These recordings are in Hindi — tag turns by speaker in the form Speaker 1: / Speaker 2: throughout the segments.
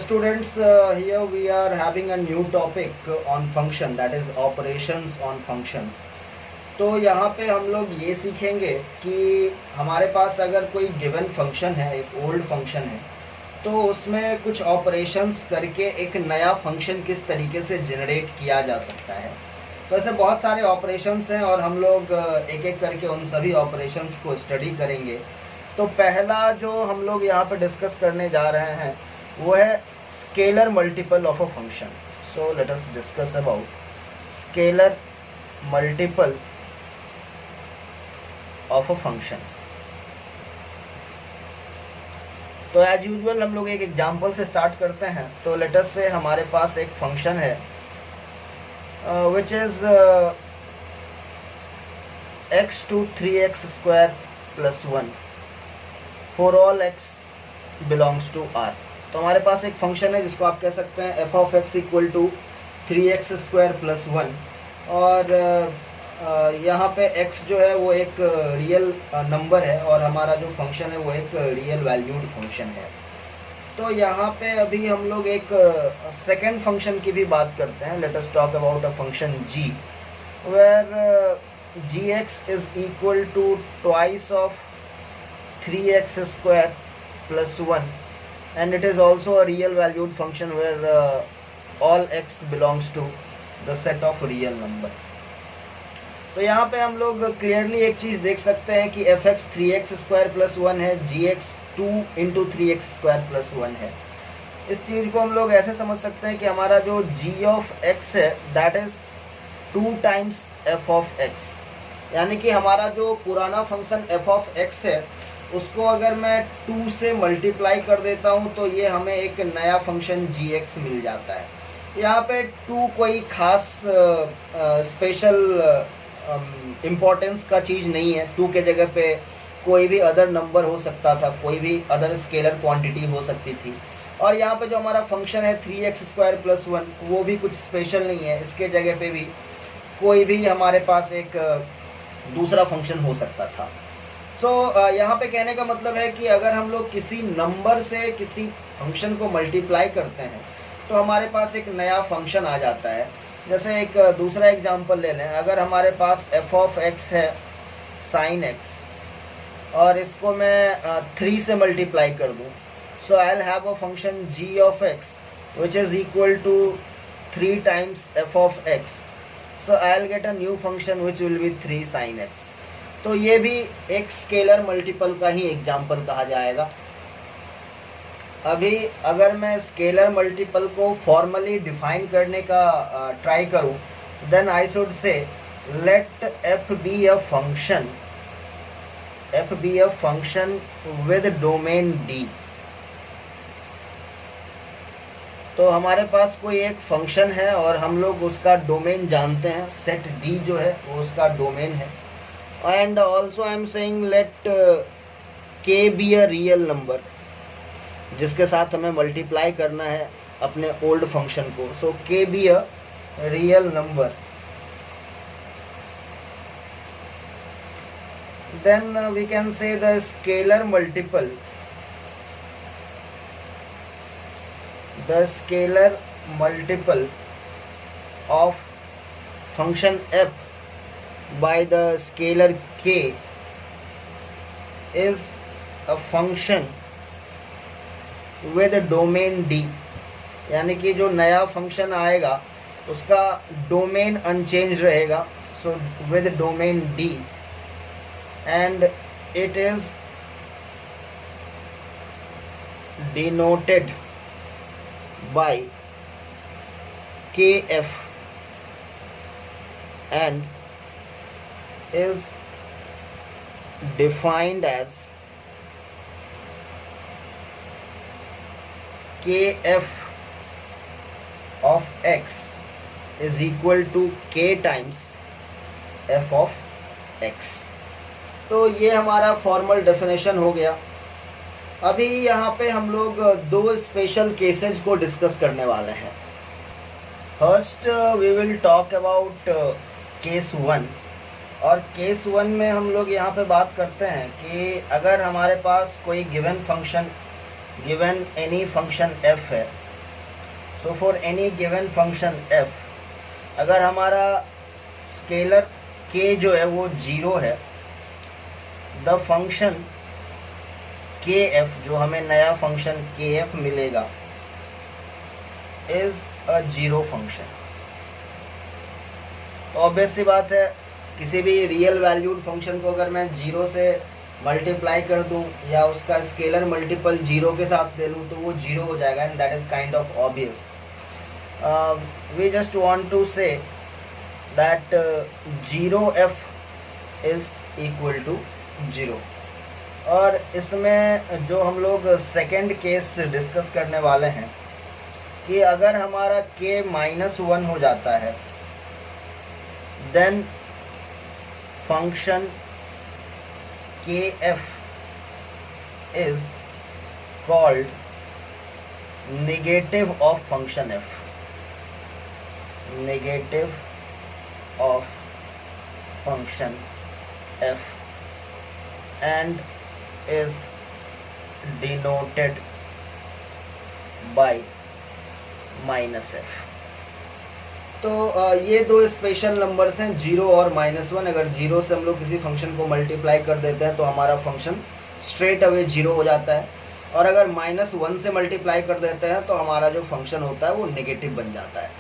Speaker 1: students, here we are having a new topic on function, that is operations on functions. तो यहाँ पे हम लोग ये सीखेंगे कि हमारे पास अगर कोई गिवन फंक्शन है, एक ओल्ड फंक्शन है, तो उसमें कुछ ऑपरेशंस करके एक नया फंक्शन किस तरीके से जनरेट किया जा सकता है। तो ऐसे बहुत सारे ऑपरेशंस हैं और हम लोग एक एक करके उन सभी ऑपरेशंस को स्टडी करेंगे। तो पहला जो हम लोग यहाँ पे डिस्कस करने जा रहे हैं वो है scalar multiple of a function. So let us discuss about scalar multiple of a function. तो एज यूजुअल हम लोग एक एग्जांपल से स्टार्ट करते हैं। तो लेट अस से हमारे पास एक फंक्शन है which is x to 3x square plus 1 for all x belongs to R। तो हमारे पास एक फंक्शन है जिसको आप कह सकते हैं f of x equal to 3x square plus 1 और यहाँ पे x जो है वो एक रियल नंबर है और हमारा जो फंक्शन है वो एक रियल वैल्यूड फंक्शन है। तो यहाँ पे अभी हम लोग एक सेकेंड फंक्शन की भी बात करते हैं। Let us talk about a function g where gx is equal to twice of 3x square plus 1 and it is also a real valued function where all x belongs to the set of real number। तो यहाँ पे हम लोग क्लियरली एक चीज़ देख सकते हैं कि fx 3x स्क्वायर प्लस 1 है, gx 2 into 3x square plus 1 है। इस चीज़ को हम लोग ऐसे समझ सकते हैं कि हमारा जो g ऑफ x है that is 2 times f of x, यानी कि हमारा जो पुराना फंक्शन f ऑफ x है उसको अगर मैं 2 से मल्टीप्लाई कर देता हूँ तो ये हमें एक नया फंक्शन gx मिल जाता है। यहाँ पे 2 कोई खास स्पेशल इम्पोर्टेंस का चीज़ नहीं है। 2 के जगह पे कोई भी अदर नंबर हो सकता था, कोई भी अदर स्केलर क्वांटिटी हो सकती थी। और यहाँ पे जो हमारा फंक्शन है 3x स्क्वायर प्लस 1 वो भी कुछ स्पेशल नहीं है, इसके जगह पे भी कोई भी हमारे पास एक दूसरा फंक्शन हो सकता था। सो यहाँ पे कहने का मतलब है कि अगर हम लोग किसी नंबर से किसी फंक्शन को मल्टीप्लाई करते हैं तो हमारे पास एक नया फंक्शन आ जाता है। जैसे एक दूसरा एग्जांपल ले लें, अगर हमारे पास f ऑफ x है sin x और इसको मैं 3 से मल्टीप्लाई कर दूँ, so I will have a function g of x which is equal to 3 times f of x। So I will get a new function which will be 3 sin x। तो ये भी एक स्केलर मल्टीपल का ही एग्जाम्पल कहा जाएगा। अभी अगर मैं स्केलर मल्टीपल को फॉर्मली डिफाइन करने का ट्राई करूं, then I should say let f be a function with domain d। तो हमारे पास कोई एक फंक्शन है और हम लोग उसका डोमेन जानते हैं, सेट d जो है वो उसका डोमेन है। And also I am saying let k be a real number जिसके साथ हमें मल्टीप्लाई करना है अपने ओल्ड फंक्शन को। So k be a real number, then we can say the scalar multiple of function f by the scalar k is a function with a domain d, यानी कि जो नया फंक्शन आएगा उसका डोमेन अनचेंज रहेगा। So with domain d and it is denoted by kf and is defined as kf of x is equal to k times f of x। तो ये हमारा फॉर्मल डेफिनेशन हो गया। अभी यहाँ पे हम लोग 2 स्पेशल केसेस को डिस्कस करने वाले हैं। First we will talk about case 1 और केस 1 में हम लोग यहाँ पे बात करते हैं कि अगर हमारे पास कोई given function, given any function f है so for any given function f, अगर हमारा स्केलर k जो है वो 0 है, द फंक्शन kf, जो हमें नया फंक्शन kf मिलेगा, इज अ जीरो फंक्शन। तो ऑब्वियस सी बात है, किसी भी रियल वैल्यूड फंक्शन को अगर मैं 0 से मल्टीप्लाई कर दूं या उसका स्केलर मल्टीपल 0 के साथ ले लूं तो वो 0 हो जाएगा, and that is kind of obvious. We just want to say that 0f is equal to 0। और इसमें जो हम लोग सेकेंड केस डिस्कस करने वाले हैं कि अगर हमारा k -1 हो जाता है, then function kf is called negative of function f, negative of function f, and is denoted by -f। तो ये दो स्पेशल नंबर्स हैं 0 और -1। अगर 0 से हम लोग किसी फंक्शन को मल्टीप्लाई कर देते हैं तो हमारा फंक्शन स्ट्रेट अवे 0 हो जाता है, और अगर -1 से मल्टीप्लाई कर देते हैं तो हमारा जो फंक्शन होता है वो नेगेटिव बन जाता है।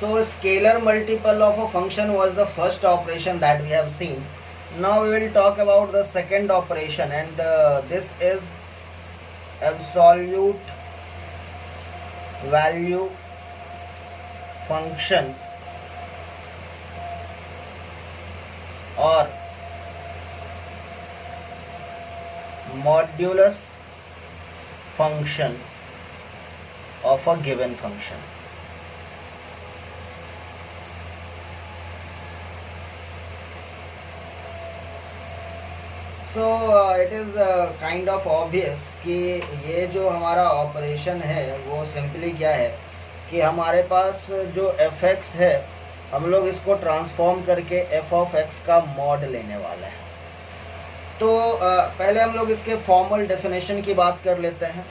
Speaker 1: So scalar multiple of a function was the first operation that we have seen. Now we will talk about the second operation, and this is absolute value function और modulus function of a given function. So it is kind of obvious कि ये जो हमारा ऑपरेशन है वो सिंपली क्या है कि हमारे पास जो f(x) है, हम लोग इसको ट्रांसफॉर्म करके f(x) का मॉड लेने वाला है। तो पहले हम लोग इसके फॉर्मल डेफिनेशन की बात कर लेते हैं।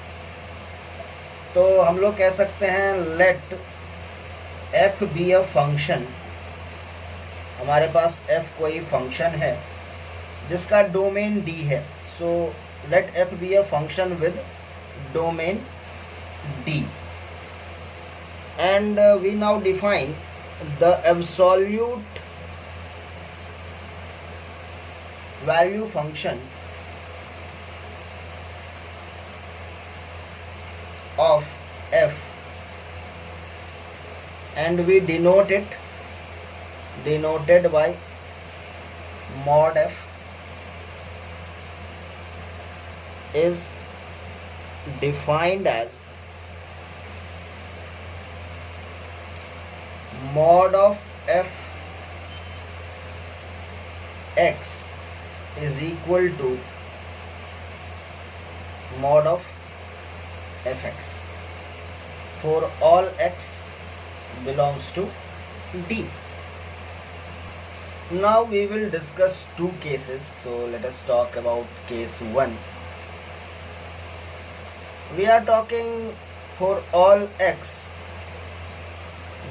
Speaker 1: तो हम लोग कह सकते हैं let f be a function. हमारे पास f कोई फंक्शन है जिसका डोमेन d है। So let f be a function with domain d, and we now define the absolute value function of f, and we denote it denoted by mod f is defined as mod of f x is equal to mod of fx for all x belongs to D. Now we will discuss two cases. So let us talk about case 1. We are talking for all x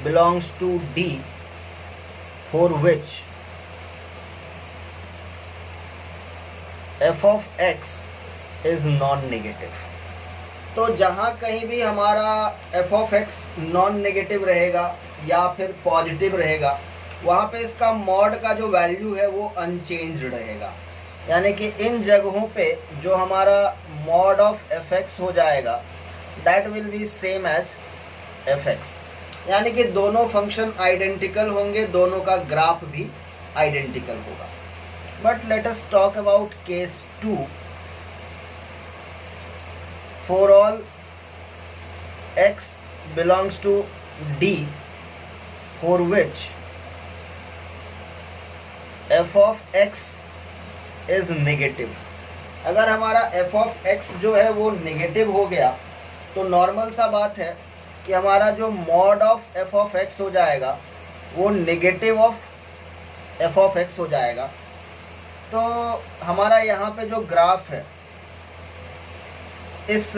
Speaker 1: belongs to D, for which f of x is non-negative। तो जहाँ कहीं भी हमारा f of x non negative रहेगा या फिर पॉजिटिव रहेगा, वहाँ पे इसका मॉड का जो वैल्यू है वो अनचेंज्ड रहेगा। यानी कि इन जगहों पे जो हमारा मॉड ऑफ fx हो जाएगा that will be same as fx। यानी कि दोनों फंक्शन आइडेंटिकल होंगे, दोनों का ग्राफ भी आइडेंटिकल होगा। But let us talk about case 2। For all x belongs to D, for which f of x is negative. अगर हमारा f ऑफ x जो है वो नेगेटिव हो गया तो नॉर्मल सा बात है कि हमारा जो mod of f of x हो जाएगा वो negative of f of x हो जाएगा। तो हमारा यहाँ पे जो ग्राफ है इस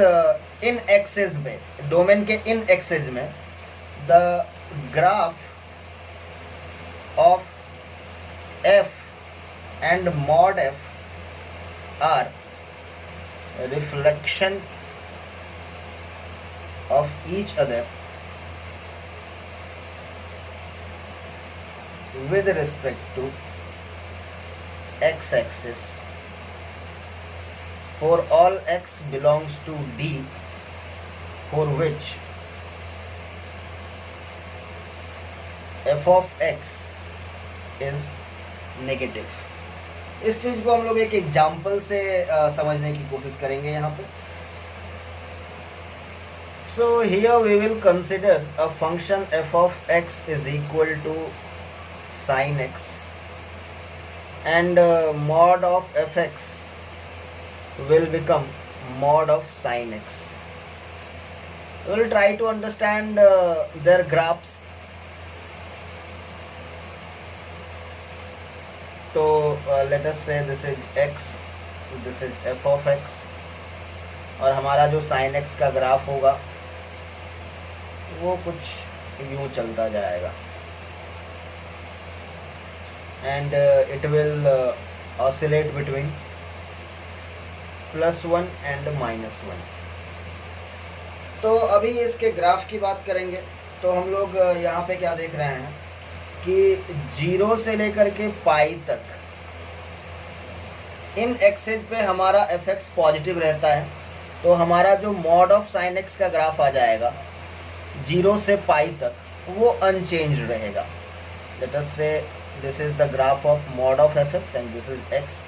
Speaker 1: इन एक्सेस में, डोमेन के इन एक्सेस में, the graph of f and mod f are reflection of each other with respect to x-axis for all x belongs to D, for which f of x is negative. इस चीज को हम लोग एक एग्जाम्पल से समझने की कोशिश करेंगे यहाँ पे। So here we will consider a function f of x is equal to sin x and mod of fx will become mod of sin x. We will try to understand their graphs. तो लेट अस से this is x, this is f of x, और हमारा जो sin x का ग्राफ होगा वो कुछ यूँ चलता जाएगा and it will oscillate between +1 and -1। तो अभी इसके ग्राफ की बात करेंगे तो हम लोग यहाँ पे क्या देख रहे हैं कि 0 से लेकर के पाई तक इन एक्सेस पे हमारा fx पॉजिटिव रहता है, तो हमारा जो मॉड ऑफ sin x का ग्राफ आ जाएगा 0 से पाई तक वो अनचेंज रहेगा। लेट अस से this is the graph of mod of fx and this is x।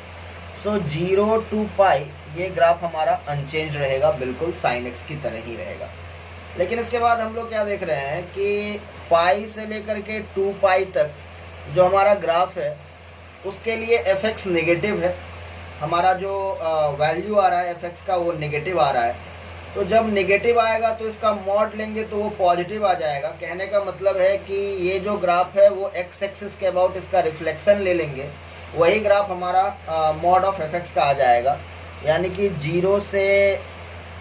Speaker 1: So 0 to पाई ये ग्राफ हमारा अनचेंज रहेगा, बिल्कुल sin x की तरह ही रहेगा। लेकिन इसके बाद हम लोग क्या देख रहे हैं कि पाई से लेकर के 2 पाई तक जो हमारा ग्राफ है उसके लिए fx नेगेटिव है, हमारा जो वैल्यू आ रहा है fx का वो नेगेटिव आ रहा है। तो जब नेगेटिव आएगा तो इसका मॉड लेंगे तो वो पॉजिटिव आ जाएगा। कहने का मतलब है कि ये जो ग्राफ है वो x एक्सिस के अबाउट इसका रिफ्लेक्शन ले लेंगे, वही ग्राफ हमारा मॉड ऑफ fx का आ जाएगा। यानी कि 0 से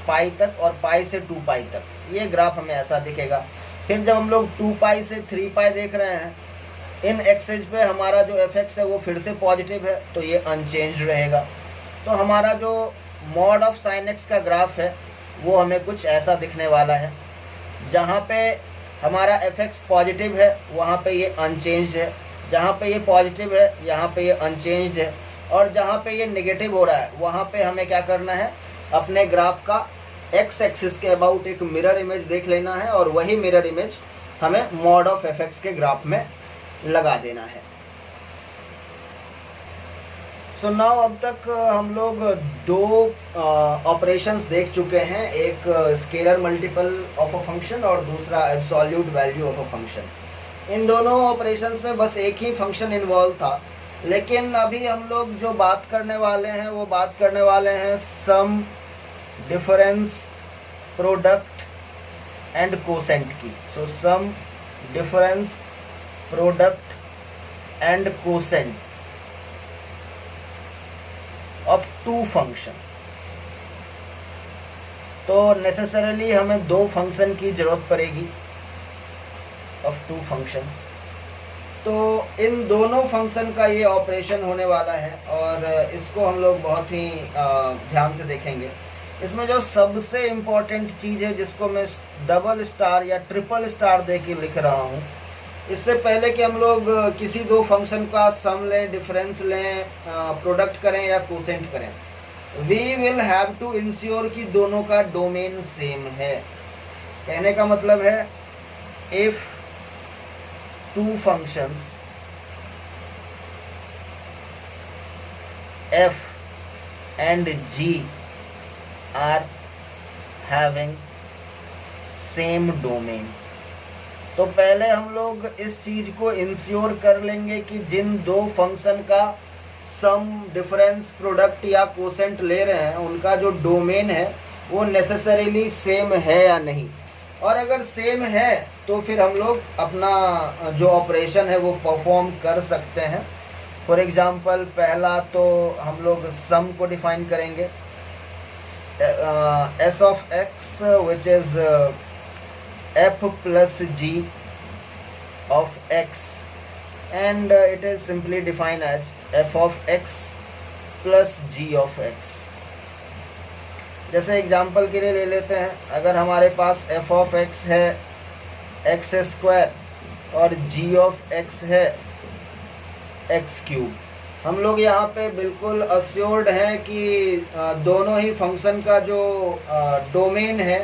Speaker 1: पाई तक और पाई से 2 पाई तक ये ग्राफ हमें ऐसा दिखेगा। फिर जब हम लोग 2 पाई से 3 पाई देख रहे हैं, इन एक्सेस पे हमारा जो fx है वो फिर से पॉजिटिव है, तो ये अनचेंज रहेगा। तो हमारा जो मॉड ऑफ sin x का ग्राफ है वो हमें कुछ ऐसा दिखने वाला है। जहाँ पे हमारा fx पॉजिटिव है वहाँ पे ये अनचेंज्ड है, जहाँ पे ये पॉजिटिव है यहाँ पे ये अनचेंज्ड है, और जहाँ पे ये नेगेटिव हो रहा है वहाँ पे हमें क्या करना है, अपने ग्राफ का x एक्सिस के अबाउट एक मिरर इमेज देख लेना है और वही मिरर इमेज हमें मॉड ऑफ fx के ग्राफ में लगा देना है। सो नाउ अब तक हम लोग 2 ऑपरेशंस देख चुके हैं, एक scalar multiple of a function और दूसरा absolute value of a function. इन दोनों ऑपरेशंस में बस एक ही फंक्शन इन्वॉल्व था, लेकिन अभी हम लोग जो बात करने वाले हैं वो बात करने वाले हैं sum, difference, product and quotient की। So sum, difference, product and quotient of 2 function. तो नेसेसरली हमें 2 फंक्शन की जरूरत पड़ेगी ऑफ 2 फंक्शंस। तो इन दोनों फंक्शन का ये ऑपरेशन होने वाला है और इसको हम लोग बहुत ही ध्यान से देखेंगे। इसमें जो सबसे इम्पोर्टेंट चीज़ है जिसको मैं डबल स्टार या ट्रिपल स्टार दे के लिख रहा हूँ, इससे पहले कि हम लोग किसी 2 फंक्शन का सम लें, डिफरेंस लें, प्रोडक्ट करें या कोसेंट करें, we will have to ensure कि दोनों का डोमेन सेम है। कहने का मतलब है if 2 functions f and g are having same domain, तो पहले हम लोग इस चीज को इंश्योर कर लेंगे कि जिन 2 फंक्शन का सम, डिफरेंस, प्रोडक्ट या कोसेंट ले रहे हैं उनका जो डोमेन है वो नेसेसरीली सेम है या नहीं। और अगर सेम है तो फिर हम लोग अपना जो ऑपरेशन है वो परफॉर्म कर सकते हैं। फॉर एग्जांपल पहला तो हम लोग सम को डिफाइन करेंगे। s of x which is f plus g of x, and it is simply defined as f of x plus g of x. जैसे एग्जाम्पल के लिए ले लेते हैं, अगर हमारे पास f of x है एक्स स्क्वायर और g ऑफ x है एक्स क्यूब, हम लोग यहाँ पे बिल्कुल अश्योर्ड हैं कि दोनों ही फंक्शन का जो डोमेन है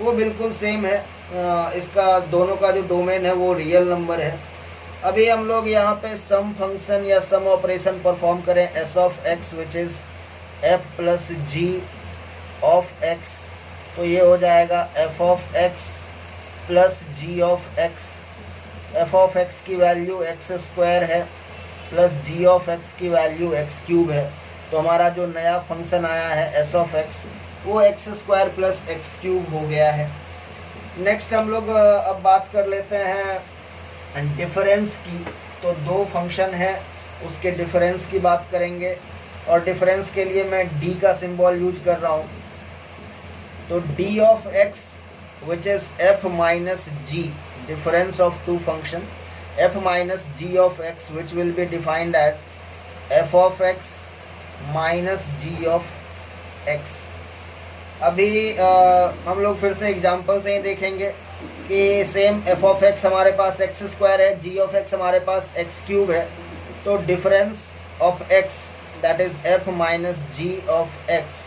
Speaker 1: वो बिल्कुल सेम है, इसका दोनों का जो डोमेन है वो रियल नंबर है। अभी हम लोग यहाँ पे सम फंक्शन या सम ऑपरेशन परफॉर्म करें s of x which is f plus g of x, तो ये हो जाएगा f of x plus g of x। f of x की वैल्यू x स्क्वायर है प्लस g ऑफ x की वैल्यू x क्यूब है, तो हमारा जो नया फंक्शन आया है s ऑफ x वो x square plus x cube हो गया है। नेक्स्ट हम लोग अब बात कर लेते हैं डिफरेंस की, तो दो फंक्शन है उसके डिफरेंस की बात करेंगे, और डिफरेंस के लिए मैं d का सिंबल यूज कर रहा हूँ। तो d of x which is f minus g, difference of two function f minus g of x which will be defined as f of x minus g of x। अभी हम लोग फिर से एग्जांपल से ही देखेंगे कि सेम f of x हमारे पास x स्क्वायर है, g of x हमारे पास x क्यूब है, तो difference of x that is f minus g of x,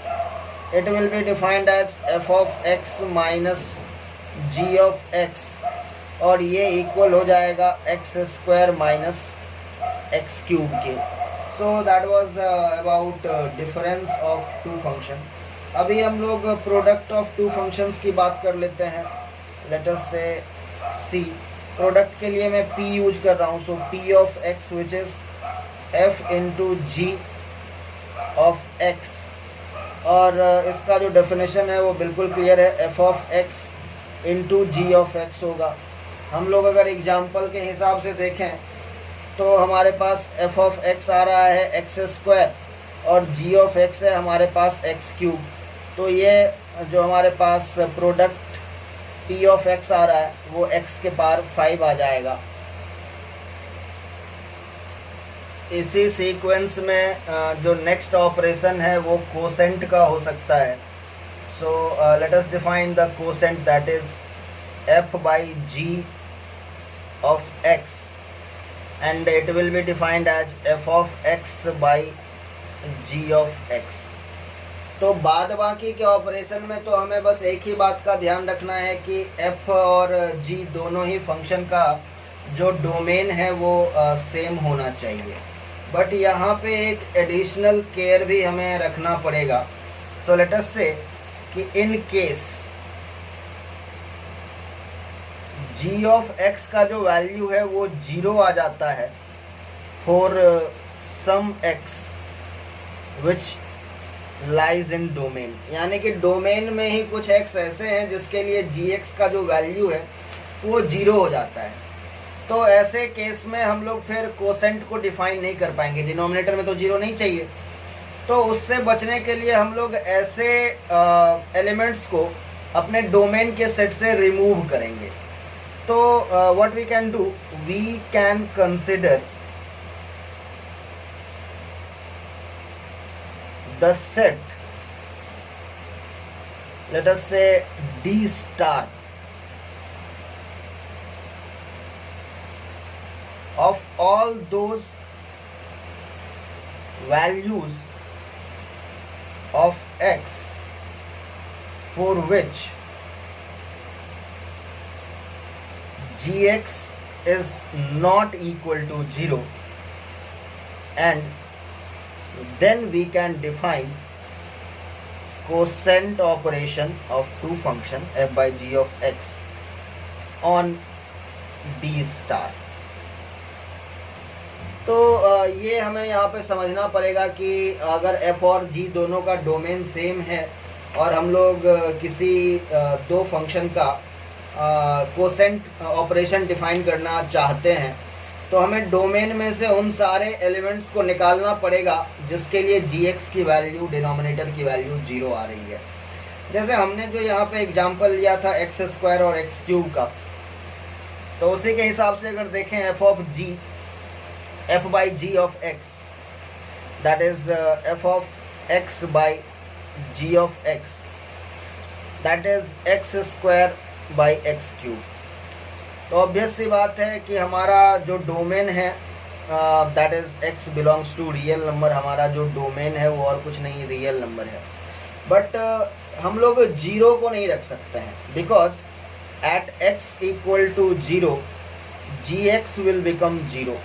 Speaker 1: it will be defined as f of x minus g of x, और ये इक्वल हो जाएगा x square minus x cube के। So that was about difference of two function. अभी हम लोग प्रोडक्ट ऑफ टू फंक्शंस की बात कर लेते हैं। लेट अस से c, प्रोडक्ट के लिए मैं p यूज कर रहा हूँ, सो p of x which is f into g of x, और इसका जो डेफिनेशन है वो बिल्कुल क्लियर है, f of x into G of x होगा। हम लोग अगर एग्जाम्पल के हिसाब से देखें तो हमारे पास f ऑफ x आ रहा है एक्स स्क्वायर और g ऑफ x है हमारे पास एक्स क्यूब, तो ये जो हमारे पास प्रोडक्ट p ऑफ x आ रहा है वो x के पावर 5 आ जाएगा। इसी सीक्वेंस में जो नेक्स्ट ऑपरेशन है वो कोसेंट का हो सकता है। So let us define the quotient, that is f by g of x, and it will be defined as f of x by g of x। तो बाद बाकी के ऑपरेशन में तो हमें बस एक ही बात का ध्यान रखना है कि f और g दोनों ही फंक्शन का जो डोमेन है वो सेम होना चाहिए, बट यहाँ पे एक एडिशनल केयर भी हमें रखना पड़ेगा। सो लेट अस से कि in case g of x का जो वैल्यू है वो 0 आ जाता है for some x which lies in domain, यानी कि डोमेन में ही कुछ x ऐसे हैं जिसके लिए gx का जो वैल्यू है वो 0 हो जाता है, तो ऐसे केस में हम लोग फिर कोसेंट को डिफाइन नहीं कर पाएंगे, डिनोमिनेटर में तो 0 नहीं चाहिए, तो उससे बचने के लिए हम लोग ऐसे एलिमेंट्स को अपने डोमेन के सेट से रिमूव करेंगे। तो what we can do, we can consider the set, let us say D star of all those values of x for which gx is not equal to 0, and then we can define quotient operation of two function f by g of x on D star. तो ये हमें यहाँ पे समझना पड़ेगा कि अगर f और g दोनों का डोमेन सेम है और हम लोग किसी दो फंक्शन का कोसेंट ऑपरेशन डिफाइन करना चाहते हैं, तो हमें डोमेन में से उन सारे एलिमेंट्स को निकालना पड़ेगा जिसके लिए gx की वैल्यू डिनोमिनेटर की वैल्यू 0 आ रही है। जैसे हमने जो यहाँ पे एग्जांपल लिया था एक्स स्क्वायर और एक्स क्यूब का, तो उसी के हिसाब से अगर देखें F of G, F by G of x, that is F of x by G of x, that is x square by x cube. तो ऑब्वियस सी बात है कि हमारा जो डोमेन है that is x belongs to real number, हमारा जो डोमेन है वो और कुछ नहीं रियल नंबर है। बट हम लोग जीरो को नहीं रख सकते हैं, because at x equal to zero G x will become zero.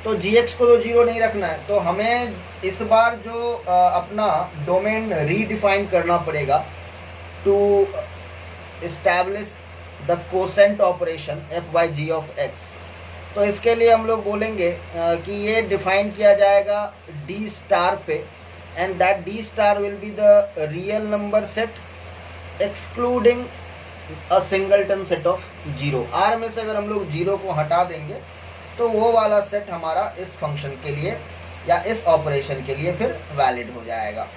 Speaker 1: तो जी एक्स को तो जीरो नहीं रखना है, तो हमें इस बार जो अपना डोमेन रीडिफाइन करना पड़ेगा to establish the quotient operation F by G of x. तो इसके लिए हम लोग बोलेंगे कि ये डिफाइन किया जाएगा डी स्टार पे, and that D star will be the real number set excluding a singleton set of zero. R में से अगर हम लोग जीरो को हटा देंगे तो वो वाला सेट हमारा इस फंक्शन के लिए या इस ऑपरेशन के लिए फिर वैलिड हो जाएगा।